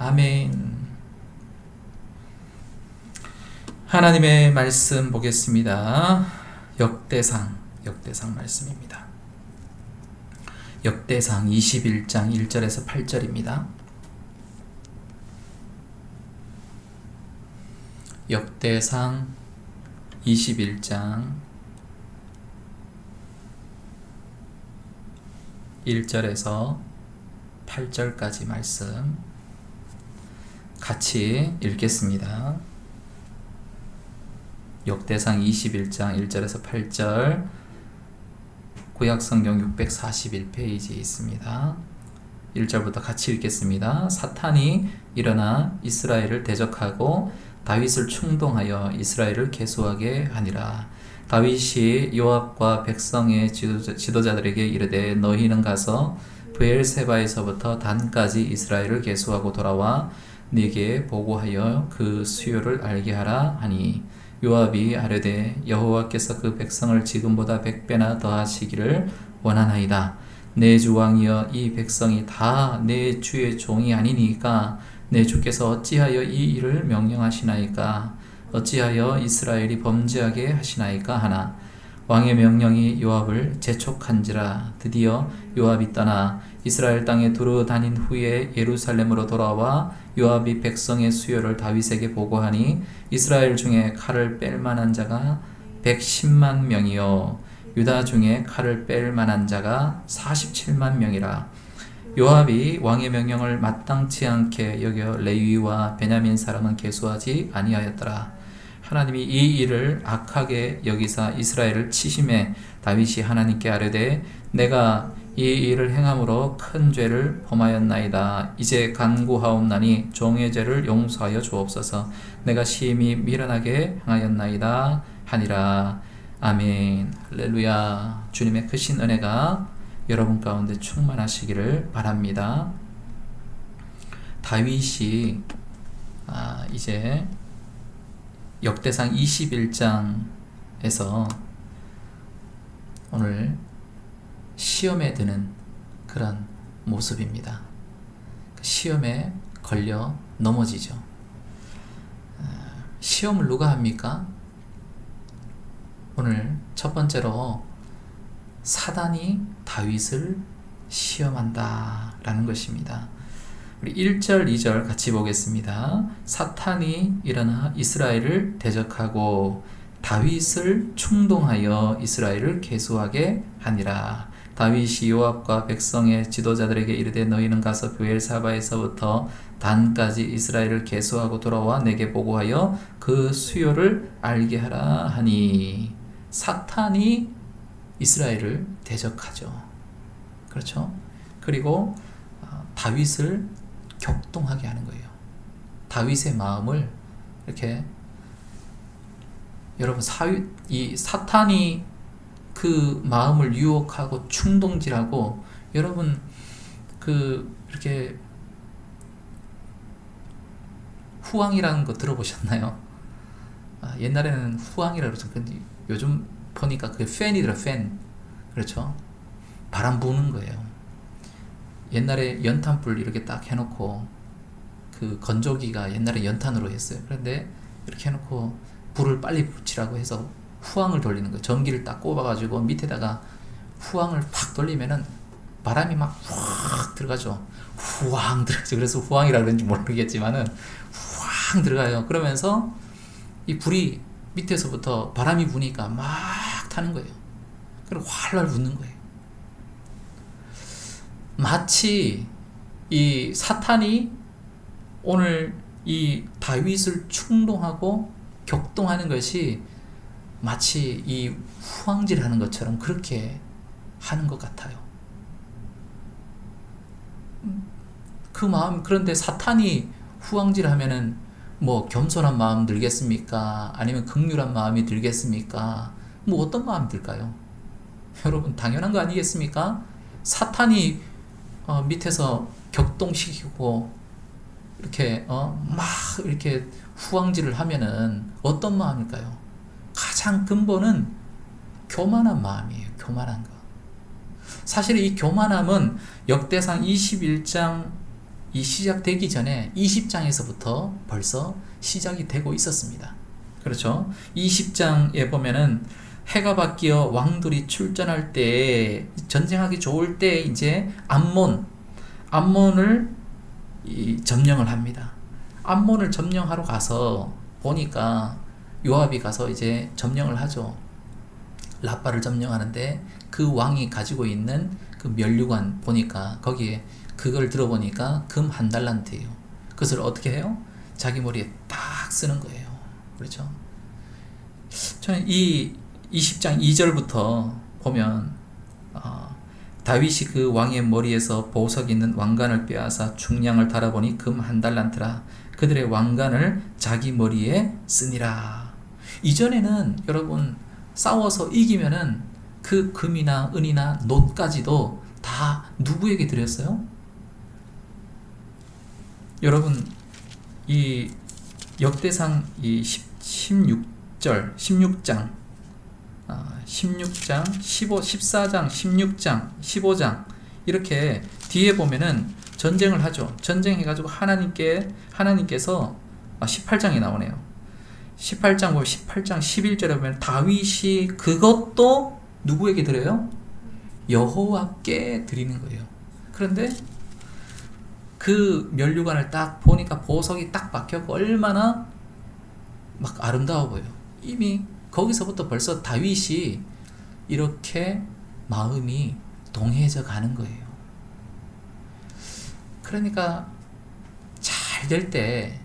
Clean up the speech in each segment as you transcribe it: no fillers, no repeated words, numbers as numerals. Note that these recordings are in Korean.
아멘. 하나님의 말씀 보겠습니다. 역대상 말씀입니다. 역대상 21장 1절에서 8절입니다. 역대상 21장 1절에서 8절까지 말씀 같이 읽겠습니다. 역대상 21장 1절에서 8절, 구약성경 641페이지에 있습니다. 1절부터 같이 읽겠습니다. 사탄이 일어나 이스라엘을 대적하고 다윗을 충동하여 이스라엘을 계수하게 하니라. 다윗이 요압과 백성의 지도자들에게 이르되 너희는 가서 브엘세바에서부터 단까지 이스라엘을 계수하고 돌아와 네게 보고하여 그 수요를 알게 하라 하니, 요압이 아뢰되 여호와께서 그 백성을 지금보다 100배나 더하시기를 원하나이다. 내 주 왕이여, 이 백성이 다 내 주의 종이 아니니까 내 주께서 어찌하여 이 일을 명령하시나이까? 어찌하여 이스라엘이 범죄하게 하시나이까 하나, 왕의 명령이 요압을 재촉한지라. 드디어 요압이 떠나 이스라엘 땅에 두루 다닌 후에 예루살렘으로 돌아와 요압이 백성의 수요를 다윗에게 보고하니, 이스라엘 중에 칼을 뺄 만한 자가 110만 명이요 유다 중에 칼을 뺄 만한 자가 47만 명이라. 요압이 왕의 명령을 마땅치 않게 여겨 레위와 베냐민 사람은 계수하지 아니하였더라. 하나님이 이 일을 악하게 여기사 이스라엘을 치심해 다윗이 하나님께 아뢰되 내가 이 일을 행함으로 큰 죄를 범하였나이다. 이제 간구하옵나니 종의 죄를 용서하여 주옵소서. 내가 심히 미련하게 행하였나이다 하니라. 아멘. 할렐루야. 주님의 크신 은혜가 여러분 가운데 충만하시기를 바랍니다. 다윗이 이제 역대상 21장에서 오늘 시험에 드는 그런 모습입니다. 시험에 걸려 넘어지죠. 시험을 누가 합니까? 오늘 첫 번째로 사단이 다윗을 시험한다 라는 것입니다. 우리 1절 2절 같이 보겠습니다. 사탄이 일어나 이스라엘을 대적하고 다윗을 충동하여 이스라엘을 계수하게 하니라. 다윗이 요압과 백성의 지도자들에게 이르되 너희는 가서 브엘사바에서부터 단까지 이스라엘을 계수하고 돌아와 내게 보고하여 그 수요를 알게 하라 하니, 사탄이 이스라엘을 대적하죠. 그렇죠? 그리고 다윗을 격동하게 하는 거예요. 다윗의 마음을 이렇게, 여러분 이 사탄이 그 마음을 유혹하고 충동질하고, 여러분 이렇게 후왕이라는 거 들어보셨나요? 옛날에는 후왕이라고 그러죠. 근데 요즘 보니까 그게 팬이더라, 팬. 그렇죠? 바람 부는 거예요. 옛날에 연탄불 이렇게 딱 해놓고, 그 건조기가 옛날에 연탄으로 했어요. 그런데 이렇게 해놓고 불을 빨리 붙이라고 해서 후황을 돌리는 거예요. 전기를 딱 꼽아가지고 밑에다가 후황을 팍 돌리면은 바람이 막 확 들어가죠. 후황 들어가죠. 그래서 후황이라 그런지 모르겠지만은 후황 들어가요. 그러면서 이 불이 밑에서부터 바람이 부니까 막 타는 거예요. 그리고 활활 붙는 거예요. 마치 이 사탄이 오늘 이 다윗을 충동하고 격동하는 것이 마치 이 후황질하는 것처럼 그렇게 하는 것 같아요. 그 마음, 그런데 사탄이 후황질하면은 뭐 겸손한 마음 들겠습니까? 아니면 긍휼한 마음이 들겠습니까? 뭐 어떤 마음이 들까요? 여러분 당연한 거 아니겠습니까? 사탄이 밑에서 격동시키고 이렇게 막 이렇게 후황질을 하면은 어떤 마음일까요? 가장 근본은 교만한 마음이에요. 교만한 거. 사실 이 교만함은 역대상 21장 이 시작되기 전에 20장에서부터 벌써 시작이 되고 있었습니다. 그렇죠? 20장에 보면은 해가 바뀌어 왕들이 출전할 때, 전쟁하기 좋을 때 이제 암몬을 점령을 합니다. 암몬을 점령하러 가서 보니까 요압이 가서 이제 점령을 하죠. 라빠를 점령하는데 그 왕이 가지고 있는 그 면류관 보니까 거기에 그걸 들어보니까 금 1달란트예요. 그것을 어떻게 해요? 자기 머리에 딱 쓰는 거예요. 그렇죠? 저는 이 20장 2절부터 보면 다윗이 그 왕의 머리에서 보석 있는 왕관을 빼앗아 중량을 달아보니 금 1달란트라. 그들의 왕관을 자기 머리에 쓰니라. 이전에는 여러분 싸워서 이기면은 그 금이나 은이나 놋까지도 다 누구에게 드렸어요? 여러분 이 역대상 이 16장 15, 14장, 16장, 15장 이렇게 뒤에 보면은 전쟁을 하죠. 전쟁해가지고 하나님께서 18장이 나오네요. 18장 보면 18장 11절에 보면 다윗이 그것도 누구에게 드려요? 여호와께 드리는 거예요. 그런데 그 면류관을 딱 보니까 보석이 딱 박혀고 얼마나 막 아름다워 보여요. 이미 거기서부터 벌써 다윗이 이렇게 마음이 동해져 가는 거예요. 그러니까 잘 될 때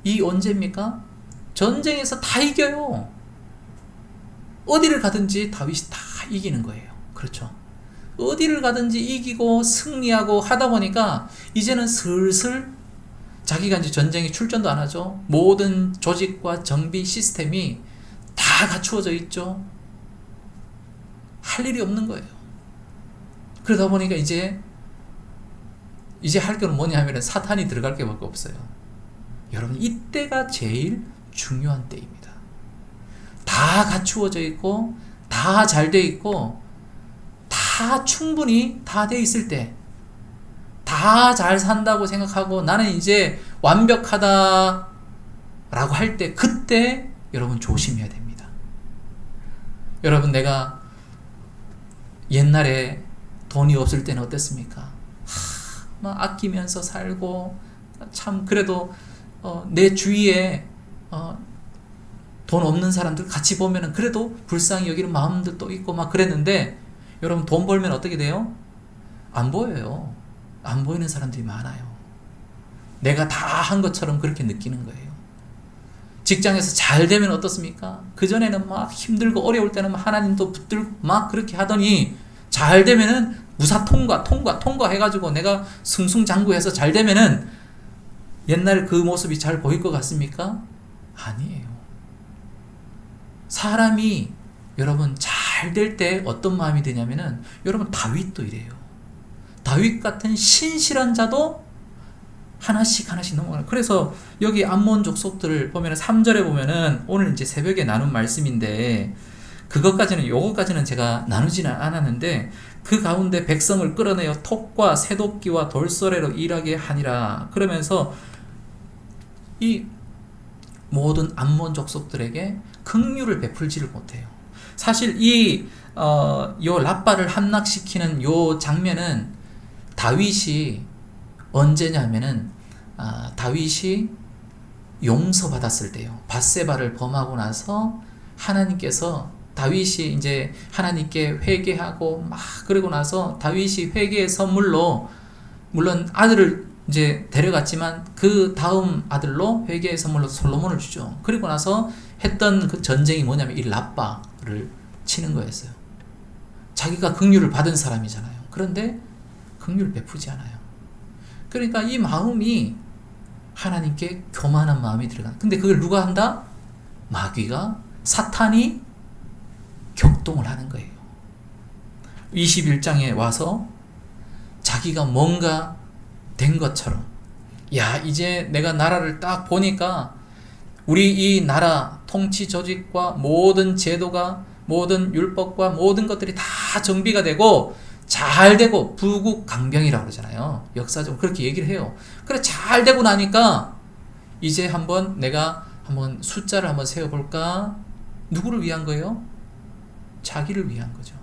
이 언제입니까? 전쟁에서 다 이겨요. 어디를 가든지 다윗이 다 이기는 거예요. 그렇죠? 어디를 가든지 이기고 승리하고 하다 보니까 이제는 슬슬 자기가 이제 전쟁에 출전도 안 하죠. 모든 조직과 정비 시스템이 다 갖추어져 있죠. 할 일이 없는 거예요. 그러다 보니까 이제 할 건 뭐냐 하면 사탄이 들어갈 게 밖에 없어요. 여러분 이때가 제일 중요한 때입니다. 다 갖추어져 있고 다 잘 돼 있고 다 충분히 다 돼 있을 때, 다 잘 산다고 생각하고 나는 이제 완벽하다 라고 할 때, 그때 여러분 조심해야 됩니다. 여러분 내가 옛날에 돈이 없을 때는 어땠습니까? 막 아끼면서 살고 참 그래도 내 주위에 돈 없는 사람들 같이 보면은 그래도 불쌍히 여기는 마음들도 있고 막 그랬는데, 여러분 돈 벌면 어떻게 돼요? 안 보여요. 안 보이는 사람들이 많아요. 내가 다 한 것처럼 그렇게 느끼는 거예요. 직장에서 잘 되면 어떻습니까? 그전에는 막 힘들고 어려울 때는 하나님도 붙들고 막 그렇게 하더니 잘 되면은 무사 통과 해가지고 내가 승승장구해서 잘 되면은 옛날 그 모습이 잘 보일 것 같습니까? 아니에요. 사람이 여러분 잘 될 때 어떤 마음이 드냐면은, 여러분 다윗도 이래요. 다윗 같은 신실한 자도 하나씩 넘어가요. 그래서 여기 암몬 족속들을 보면은 3절에 보면은 오늘 이제 새벽에 나눈 말씀인데, 요거까지는 제가 나누지는 않았는데, 그 가운데 백성을 끌어내어 톱과 새도끼와 돌소래로 일하게 하니라. 그러면서 이 모든 암몬 족속들에게 긍휼을 베풀지를 못해요. 사실 요 라빠를 함락시키는 요 장면은 다윗이 언제냐면은 다윗이 용서받았을 때요. 밧세바를 범하고 나서 하나님께서 다윗이 이제 하나님께 회개하고 막 그러고 나서 다윗이 회개의 선물로, 물론 아들을 이제 데려갔지만 그 다음 아들로 회개의 선물로 솔로몬을 주죠. 그리고 나서 했던 그 전쟁이 뭐냐면 이 라빠를 치는 거였어요. 자기가 긍휼을 받은 사람이잖아요. 그런데 긍휼을 베푸지 않아요. 그러니까 이 마음이 하나님께 교만한 마음이 들어가는. 근데 그걸 누가 한다? 마귀가, 사탄이 격동을 하는 거예요. 21장에 와서 자기가 뭔가 된 것처럼, 야 이제 내가 나라를 딱 보니까 우리 이 나라 통치 조직과 모든 제도가, 모든 율법과 모든 것들이 다 정비가 되고 잘 되고 부국강병이라고 그러잖아요. 역사적으로 그렇게 얘기를 해요. 그래 잘 되고 나니까 이제 내가 한번 숫자를 한번 세어볼까? 누구를 위한 거예요? 자기를 위한 거죠.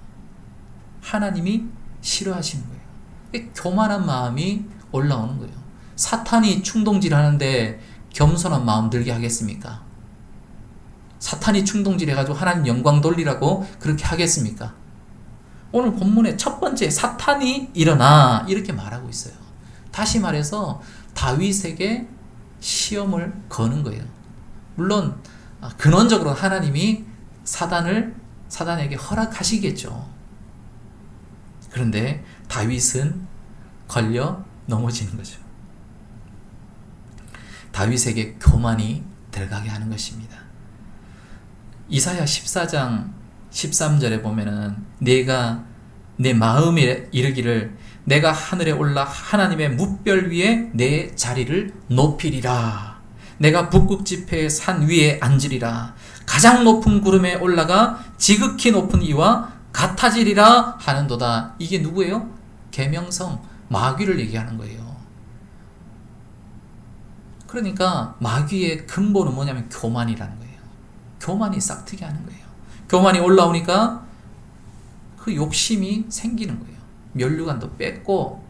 하나님이 싫어하시는 거예요. 교만한 마음이 올라오는 거예요. 사탄이 충동질하는데 겸손한 마음 들게 하겠습니까? 사탄이 충동질해가지고 하나님 영광 돌리라고 그렇게 하겠습니까? 오늘 본문의 첫 번째 사탄이 일어나 이렇게 말하고 있어요. 다시 말해서 다윗에게 시험을 거는 거예요. 물론 근원적으로 하나님이 사단에게 허락하시겠죠. 그런데 다윗은 걸려 넘어지는 거죠. 다윗에게 교만이 들어가게 하는 것입니다. 이사야 14장 13절에 보면은 내가 내 마음에 이르기를 내가 하늘에 올라 하나님의 뭇별 위에 내 자리를 높이리라. 내가 북극 지폐의 산 위에 앉으리라. 가장 높은 구름에 올라가 지극히 높은 이와 같아지리라 하는도다. 이게 누구예요? 계명성 마귀를 얘기하는 거예요. 그러니까 마귀의 근본은 뭐냐면 교만이라는 거예요. 교만이 싹트게 하는 거예요. 교만이 올라오니까 그 욕심이 생기는 거예요. 면류관도 뺏고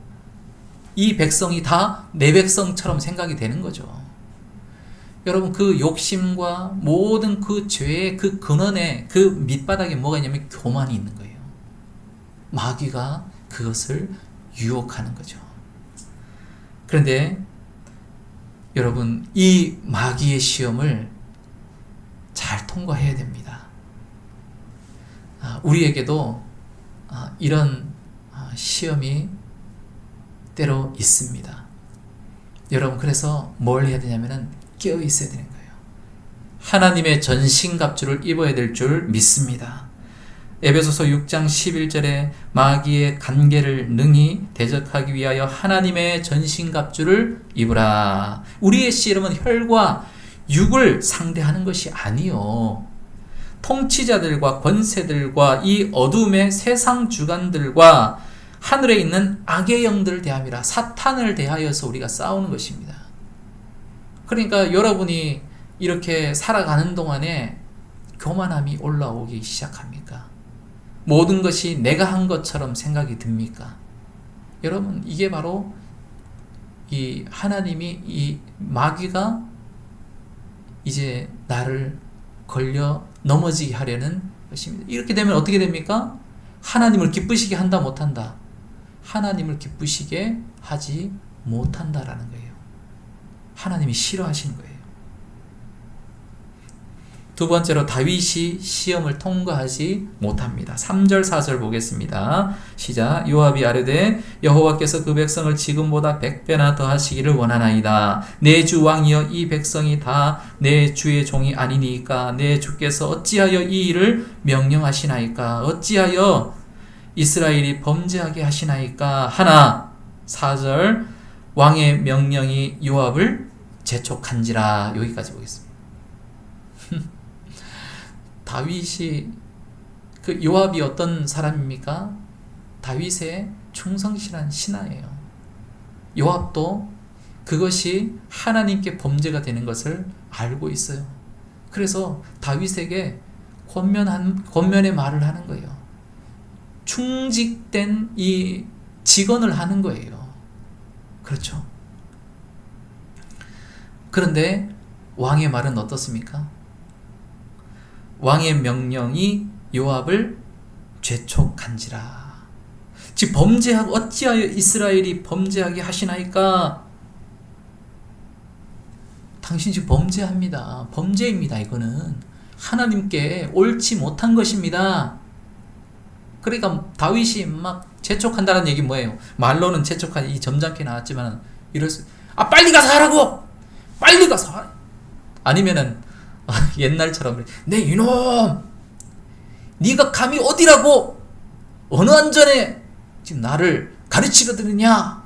이 백성이 다 내 백성처럼 생각이 되는 거죠. 여러분 그 욕심과 모든 그 죄의 그 근원에 그 밑바닥에 뭐가 있냐면 교만이 있는 거예요. 마귀가 그것을 유혹하는 거죠. 그런데 여러분 이 마귀의 시험을 잘 통과해야 됩니다. 우리에게도 이런 시험이 때로 있습니다. 여러분 그래서 뭘 해야 되냐면은 깨어 있어야 되는 거예요. 하나님의 전신갑주를 입어야 될 줄 믿습니다. 에베소서 6장 11절에 마귀의 간계를 능히 대적하기 위하여 하나님의 전신갑주를 입으라. 우리의 씨름은 혈과 육을 상대하는 것이 아니요. 통치자들과 권세들과 이 어둠의 세상 주관들과 하늘에 있는 악의 영들을 대함이라. 사탄을 대하여서 우리가 싸우는 것입니다. 그러니까 여러분이 이렇게 살아가는 동안에 교만함이 올라오기 시작합니까? 모든 것이 내가 한 것처럼 생각이 듭니까? 여러분 이게 바로 이 하나님이 이 마귀가 이제 나를 걸려 넘어지게 하려는 것입니다. 이렇게 되면 어떻게 됩니까? 하나님을 기쁘시게 한다 못한다? 하나님을 기쁘시게 하지 못한다라는 거예요. 하나님이 싫어하시는 거예요. 두 번째로 다윗이 시험을 통과하지 못합니다. 3절 4절 보겠습니다. 시작. 요압이 아뢰되 여호와께서 그 백성을 지금보다 100배나 더 하시기를 원하나이다. 내 주 왕이여 이 백성이 다 내 주의 종이 아니니까 내 주께서 어찌하여 이 일을 명령하시나이까? 어찌하여 이스라엘이 범죄하게 하시나이까? 하나 4절 왕의 명령이 요압을 재촉한지라. 여기까지 보겠습니다. 다윗이 그 요압이 어떤 사람입니까? 다윗의 충성실한 신하예요. 요압도 그것이 하나님께 범죄가 되는 것을 알고 있어요. 그래서 다윗에게 권면의 말을 하는 거예요. 충직된 이 직언을 하는 거예요. 그렇죠. 그런데 왕의 말은 어떻습니까? 왕의 명령이 요압을 재촉한지라. 즉 범죄하고 어찌하여 이스라엘이 범죄하게 하시나이까? 당신 지금 범죄합니다. 범죄입니다. 이거는 하나님께 옳지 못한 것입니다. 그러니까 다윗이 막 재촉한다는 얘기 뭐예요? 말로는 재촉하니 이 점잖게 나왔지만 이럴 수, 빨리 가서 하라고! 빨리 가서 하라! 아니면은 옛날처럼 네 이놈 네가 감히 어디라고 어느 안전에 지금 나를 가르치려 드느냐,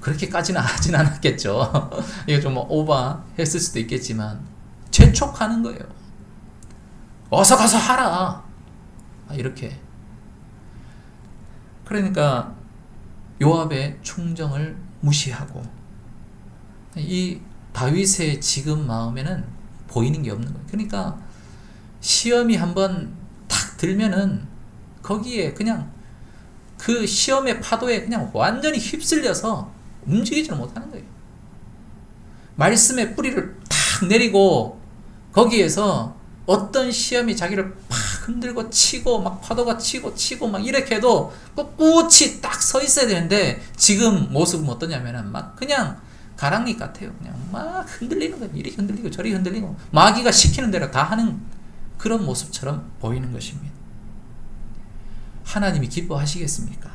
그렇게까지는 하진 않았겠죠. 이거 좀 오버했을 수도 있겠지만 재촉하는 거예요. 어서 가서 하라 이렇게. 그러니까 요압의 충정을 무시하고, 이 다윗의 지금 마음에는 보이는 게 없는 거예요. 그러니까 시험이 한번 탁 들면은 거기에 그냥 그 시험의 파도에 그냥 완전히 휩쓸려서 움직이지를 못하는 거예요. 말씀의 뿌리를 탁 내리고 거기에서 어떤 시험이 자기를 팍 흔들고 치고 막 파도가 치고 막 이렇게 해도 꿋꿋이 딱 서 있어야 되는데, 지금 모습은 어떠냐면은 막 그냥 가랑잎 같아요. 그냥 막 흔들리는 거예요. 이리 흔들리고 저리 흔들리고 마귀가 시키는 대로 다 하는 그런 모습처럼 보이는 것입니다. 하나님이 기뻐하시겠습니까?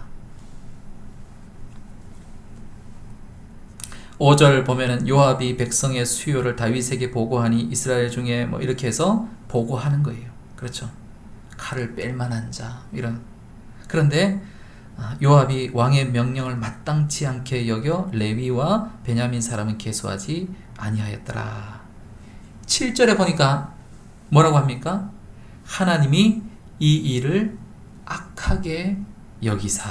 5절 보면은 요압이 백성의 수요를 다윗에게 보고하니 이스라엘 중에 뭐 이렇게 해서 보고하는 거예요. 그렇죠. 칼을 뺄 만한 자, 이런. 그런데 요압이 왕의 명령을 마땅치 않게 여겨 레위와 베냐민 사람은 계수하지 아니하였더라. 7절에 보니까 뭐라고 합니까? 하나님이 이 일을 악하게 여기사.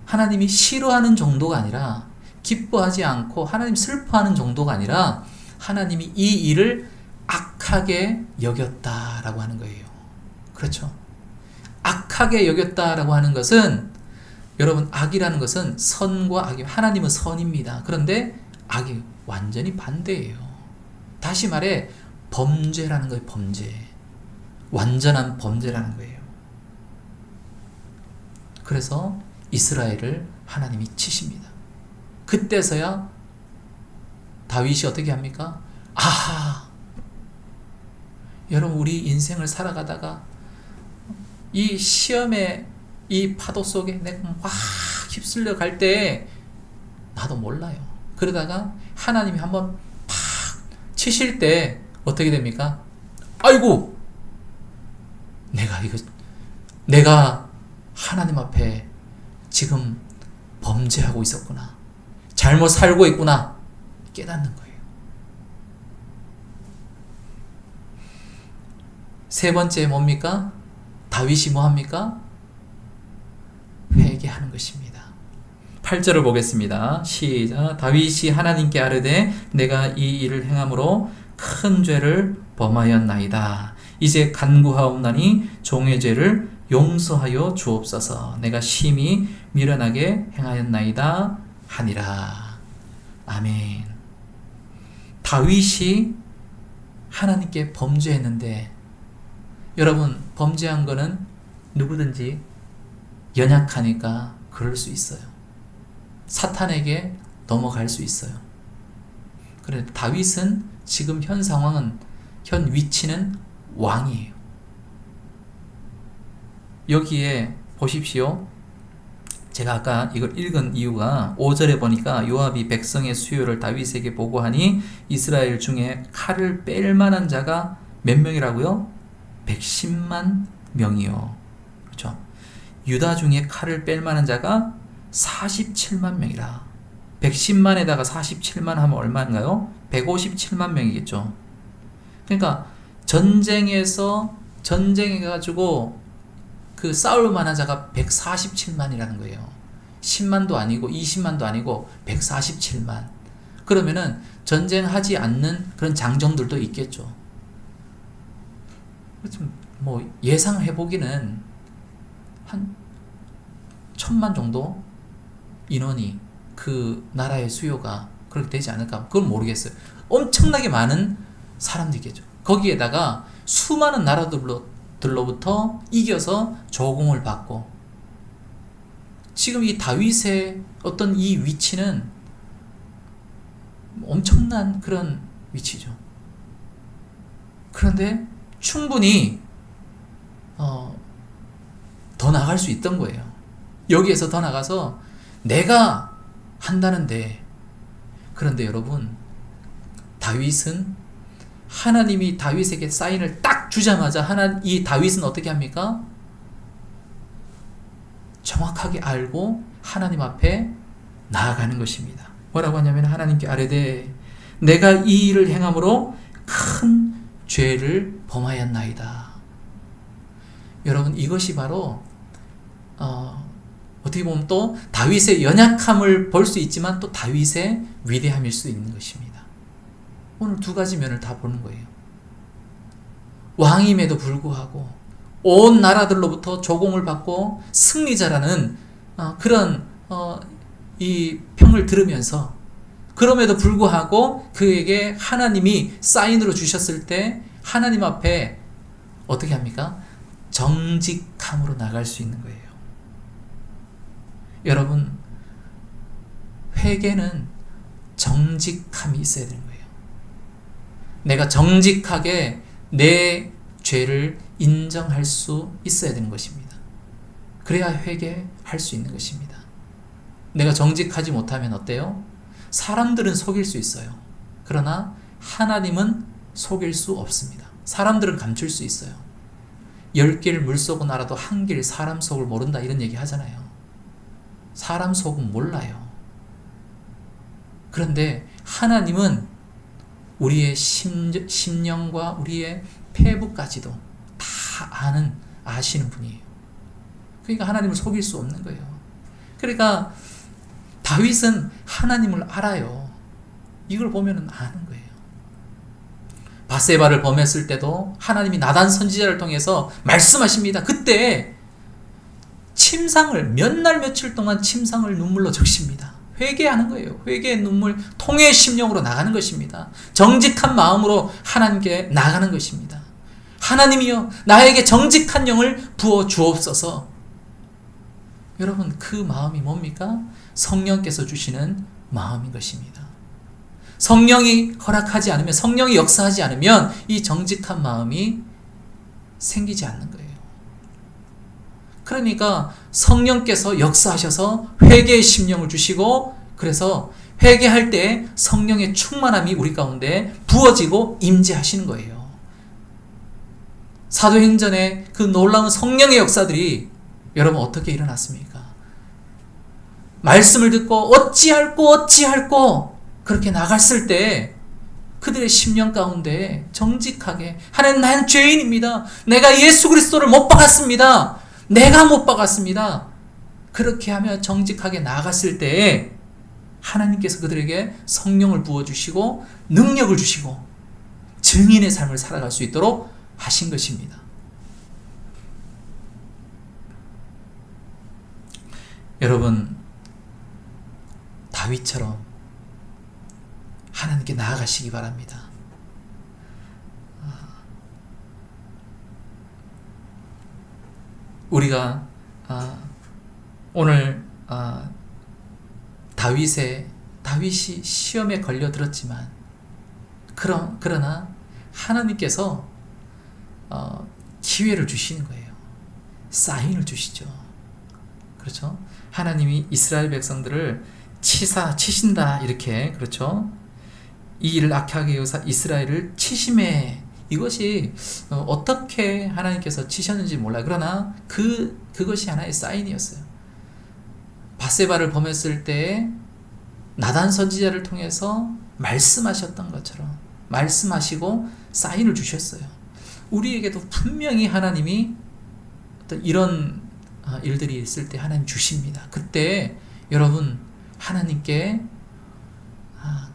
하나님이 싫어하는 정도가 아니라, 기뻐하지 않고 하나님 슬퍼하는 정도가 아니라 하나님이 이 일을 악하게 여겼다라고 하는 거예요. 그렇죠. 악하게 여겼다라고 하는 것은, 여러분, 악이라는 것은 선과 악이, 하나님은 선입니다. 그런데 악이 완전히 반대예요. 다시 말해 범죄라는 거예요. 범죄. 완전한 범죄라는 거예요. 그래서 이스라엘을 하나님이 치십니다. 그때서야 다윗이 어떻게 합니까? 아하! 여러분, 우리 인생을 살아가다가 이 시험의 이 파도 속에 내가 막 휩쓸려 갈 때 나도 몰라요. 그러다가 하나님이 한번 팍 치실 때 어떻게 됩니까? 아이고! 내가 하나님 앞에 지금 범죄하고 있었구나. 잘못 살고 있구나. 깨닫는 거예요. 세 번째 뭡니까? 다윗이 뭐합니까? 회개하는 것입니다. 8절을 보겠습니다. 시작. 다윗이 하나님께 아뢰되 내가 이 일을 행함으로 큰 죄를 범하였나이다. 이제 간구하옵나니 종의 죄를 용서하여 주옵소서. 내가 심히 미련하게 행하였나이다 하니라. 아멘. 다윗이 하나님께 범죄했는데, 여러분, 범죄한 거는 누구든지 연약하니까 그럴 수 있어요. 사탄에게 넘어갈 수 있어요. 그런데 다윗은 지금 현 상황은, 현 위치는 왕이에요. 여기에 보십시오. 제가 아까 이걸 읽은 이유가 5절에 보니까 요압이 백성의 수요를 다윗에게 보고하니 이스라엘 중에 칼을 뺄 만한 자가 몇 명이라고요? 110만 명이요. 그렇죠? 유다 중에 칼을 뺄 만한 자가 47만 명이라. 110만에다가 47만 하면 얼마인가요? 157만 명이겠죠. 그러니까 전쟁해가지고 그 싸울 만한 자가 147만이라는 거예요. 10만도 아니고 20만도 아니고 147만. 그러면은 전쟁하지 않는 그런 장정들도 있겠죠. 뭐 예상해보기는 한 1000만 정도 인원이, 그 나라의 수요가 그렇게 되지 않을까? 그건 모르겠어요. 엄청나게 많은 사람들이겠죠. 거기에다가 수많은 나라들로부터 이겨서 조공을 받고, 지금 이 다윗의 어떤 이 위치는 엄청난 그런 위치죠. 그런데 충분히 더 나갈 수 있던 거예요. 여기에서 더 나가서 내가 한다는데. 그런데 여러분, 다윗은, 하나님이 다윗에게 사인을 딱 주자마자 이 다윗은 어떻게 합니까? 정확하게 알고 하나님 앞에 나아가는 것입니다. 뭐라고 하냐면, 하나님께 아뢰되 내가 이 일을 행함으로 큰 죄를 범하였나이다. 여러분, 이것이 바로 어떻게 보면 또 다윗의 연약함을 볼 수 있지만 또 다윗의 위대함일 수 있는 것입니다. 오늘 두 가지 면을 다 보는 거예요. 왕임에도 불구하고 온 나라들로부터 조공을 받고 승리자라는 그런 이 평을 들으면서, 그럼에도 불구하고 그에게 하나님이 사인으로 주셨을 때 하나님 앞에 어떻게 합니까? 정직함으로 나갈 수 있는 거예요. 여러분, 회개는 정직함이 있어야 되는 거예요. 내가 정직하게 내 죄를 인정할 수 있어야 되는 것입니다. 그래야 회개할 수 있는 것입니다. 내가 정직하지 못하면 어때요? 사람들은 속일 수 있어요. 그러나 하나님은 속일 수 없습니다. 사람들은 감출 수 있어요. 10길 물속은 알아도 한 길 사람 속을 모른다, 이런 얘기 하잖아요. 사람 속은 몰라요. 그런데 하나님은 우리의 심령과 우리의 폐부까지도 다 아시는 분이에요. 그러니까 하나님을 속일 수 없는 거예요. 그러니까 다윗은 하나님을 알아요. 이걸 보면 아는 거예요. 바세바를 범했을 때도 하나님이 나단 선지자를 통해서 말씀하십니다. 그때 침상을 몇 날 며칠 동안 침상을 눈물로 적십니다. 회개하는 거예요. 회개의 눈물, 통회의 심령으로 나가는 것입니다. 정직한 마음으로 하나님께 나가는 것입니다. 하나님이여, 나에게 정직한 영을 부어 주옵소서. 여러분, 그 마음이 뭡니까? 성령께서 주시는 마음인 것입니다. 성령이 허락하지 않으면, 성령이 역사하지 않으면 이 정직한 마음이 생기지 않는 거예요. 그러니까 성령께서 역사하셔서 회개의 심령을 주시고, 그래서 회개할 때 성령의 충만함이 우리 가운데 부어지고 임재하시는 거예요. 사도행전의 그 놀라운 성령의 역사들이 여러분 어떻게 일어났습니까? 말씀을 듣고 어찌할꼬 그렇게 나갔을 때 그들의 심령 가운데 정직하게, 하나님, 나는 죄인입니다. 내가 예수 그리스도를 못 박았습니다. 내가 못 박았습니다. 그렇게 하며 정직하게 나갔을 때에 하나님께서 그들에게 성령을 부어주시고 능력을 주시고 증인의 삶을 살아갈 수 있도록 하신 것입니다. 여러분, 다윗처럼 하나님께 나아가시기 바랍니다. 우리가 오늘 다윗이 시험에 걸려들었지만, 그러나 하나님께서 기회를 주시는 거예요. 사인을 주시죠. 그렇죠? 하나님이 이스라엘 백성들을 치신다, 이렇게, 그렇죠? 이 일을 악하게 여기사 이스라엘을 치심해. 이것이 어떻게 하나님께서 치셨는지 몰라요. 그러나 그것이 하나의 사인이었어요. 바세바를 범했을 때 나단 선지자를 통해서 말씀하셨던 것처럼 말씀하시고 사인을 주셨어요. 우리에게도 분명히 하나님이 어떤 이런 일들이 있을 때 하나님 주십니다. 그때 여러분, 하나님께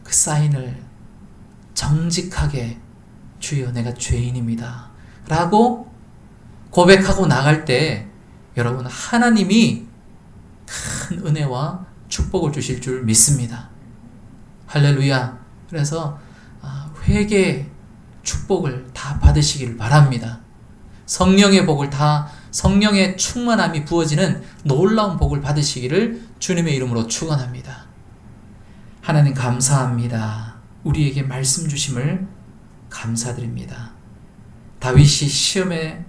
그 사인을 정직하게, 주여 내가 죄인입니다 라고 고백하고 나갈 때 여러분, 하나님이 큰 은혜와 축복을 주실 줄 믿습니다. 할렐루야. 그래서 회개 축복을 다 받으시길 바랍니다. 성령의 복을 다, 성령의 충만함이 부어지는 놀라운 복을 받으시기를 주님의 이름으로 축원합니다. 하나님 감사합니다. 우리에게 말씀 주심을 감사드립니다. 다윗이 시험에